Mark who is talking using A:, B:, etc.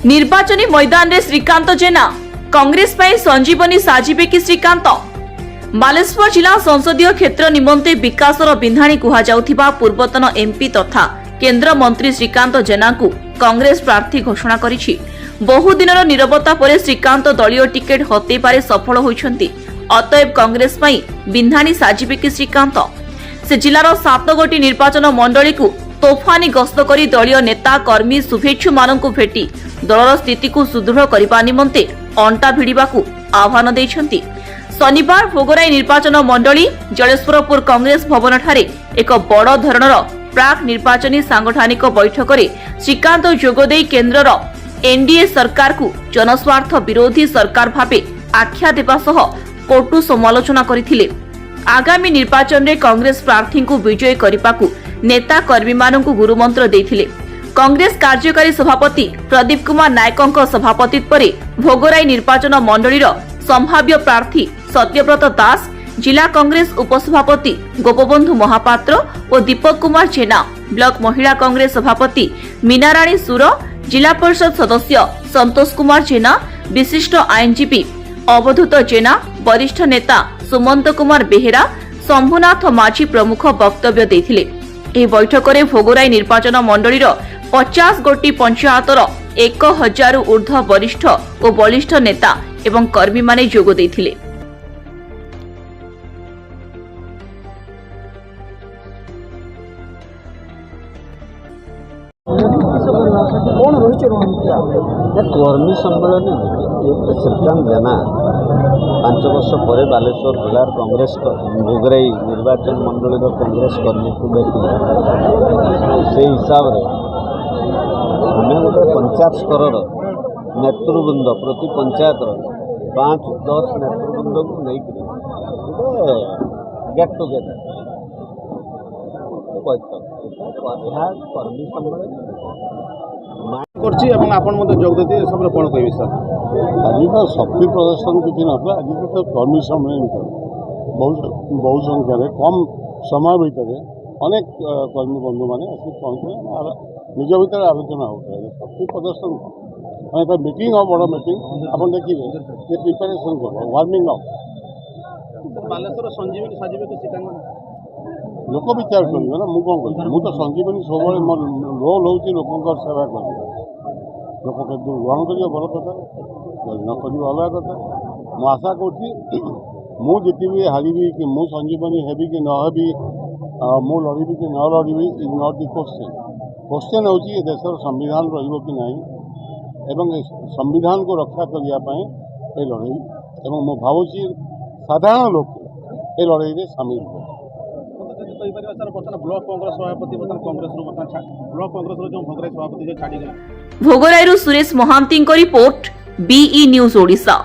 A: निर्वाचनी मैदान रे श्रीकांत जेना कांग्रेस पर संजीवनी साजिबे कि श्रीकांत। बालेश्वर जिला संसदीय क्षेत्र निमंते विकासर बिंधाणी कुहाजाउथिबा पूर्वतन एमपी तथा केंद्र मंत्री श्रीकांत जेना को कांग्रेस प्रार्थी घोषणा करिछि। बहुदिनर नीरवता परे श्रीकांत दलीय टिकेट हते पारे सफल होइछन्ति। अतएव कांग्रेस पई बिंधाणी साजिबे कि श्रीकांत। से जिलार 7 गोटी निर्वाचन मंडली को तोफानी गस्त करी दलीय नेता कर्मी शुभेच्छु माननकु भेटी दलर स्थिति को सुदृढ़ करबा निमंते अंटा भिड़िबाकू आह्वान दैछन्ति। शनिवार भोगराई निर्वाचन मंडली जलेश्वरपुर कांग्रेस भवन ठारे एक बड़ धरणर प्राक निर्वाचनी सांगठनिक बैठक रे श्रीकांत जोगदेई केंद्रर एनडीए सरकार को जनस्वार्थ विरोधी सरकार भावे आख्या देबा सह कटु समालोचना करथिले। आगामी निर्वाचन रे कांग्रेस प्रार्थी को विजय करिबाकू नेता कर्मी माननकु गुरुमंत्र देथिले। कांग्रेस कार्यकारी सभापति प्रदीप कुमार नायकंक सभापतित्व रे भोगराई निर्वाचन मंडलीर संभाव्य प्रार्थी सत्यव्रत दास, जिला कांग्रेस उपसभापति गोपबंधु महापात्र और दीपक कुमार जेना, ब्लॉक महिला कांग्रेस सभापति मीनाराणी सुर, जिला परिषद सदस्य संतोष कुमार जेना, विशिष्ट आईनजीवी अवधूत जेना, वरिष्ठ नेता सुमंत कुमार बेहेरा, शंभुनाथ माझी प्रमुख वक्तव्य देथिले। ଏହି ବୈଠକରେ ଭୋଗରାଇ ନିର୍ବାଚନ ମଣ୍ଡଳୀର 50 ଗୋଟି ପଞ୍ଚାୟତର 1000 ଊର୍ଦ୍ଧ୍ୱ ବରିଷ୍ଠ ଓ ବଳିଷ୍ଠ ନେତା ଏବଂ କର୍ମୀମାନେ ଯୋଗ ଦେଇଥିଲେ।
B: कर्मी सम्मेलन श्रीकांत जेना 5 वर्ष पर बालेश्वर जिला कांग्रेस भोगराई निर्वाचन मंडली कांग्रेस कर्मी को भेटी से हिसाब से आम गोटे पंचायत स्तर नेतृवृंद प्रति पंचायत 5-10 नेतृवृंद को लेकर गेट टुगेदर कर्मी सम्मेलन आज तो शक्ति प्रदर्शन किसी ना आज तो कर्मी सम्मेलन बहु संख्यार कम समय भितर अनेक कर्मी बंधु मैंने पहुँचे निज भर आलोचना होता है शक्ति प्रदर्शन मैंने मीटिंग हो बड़ मीटिंग आप देखिए ये प्रिपेरेसन कर वार्मिंग अप
C: बालेश्वर संजीवनी साजिबे
B: लोक विचार करेंगे ना मुझे कौन कर तो संजीवनी सब मोर रोल हूँ लोक सेवा कर लोक के ग्रहण करिए भल कथा न कर अलग कथा मु आशा करुँची मु जितबी हारि कि मु संजीवनी हेबी कि न हेबी मु लड़बी कि न लड़बी is not the question. Question हूँ ये देशर संविधान रही एवं संविधान को रक्षा करने ये लड़ई एवं मु भावुची साधारण लोक ये लड़ई में सामिल हो
C: ब्लॉक कांग्रेस सभापति ब्लॉक कांग्रेस जो भोगराई सभापति छाड़ी
A: भोगराई सुरेश महांती रिपोर्ट बीई न्यूज ओडिशा।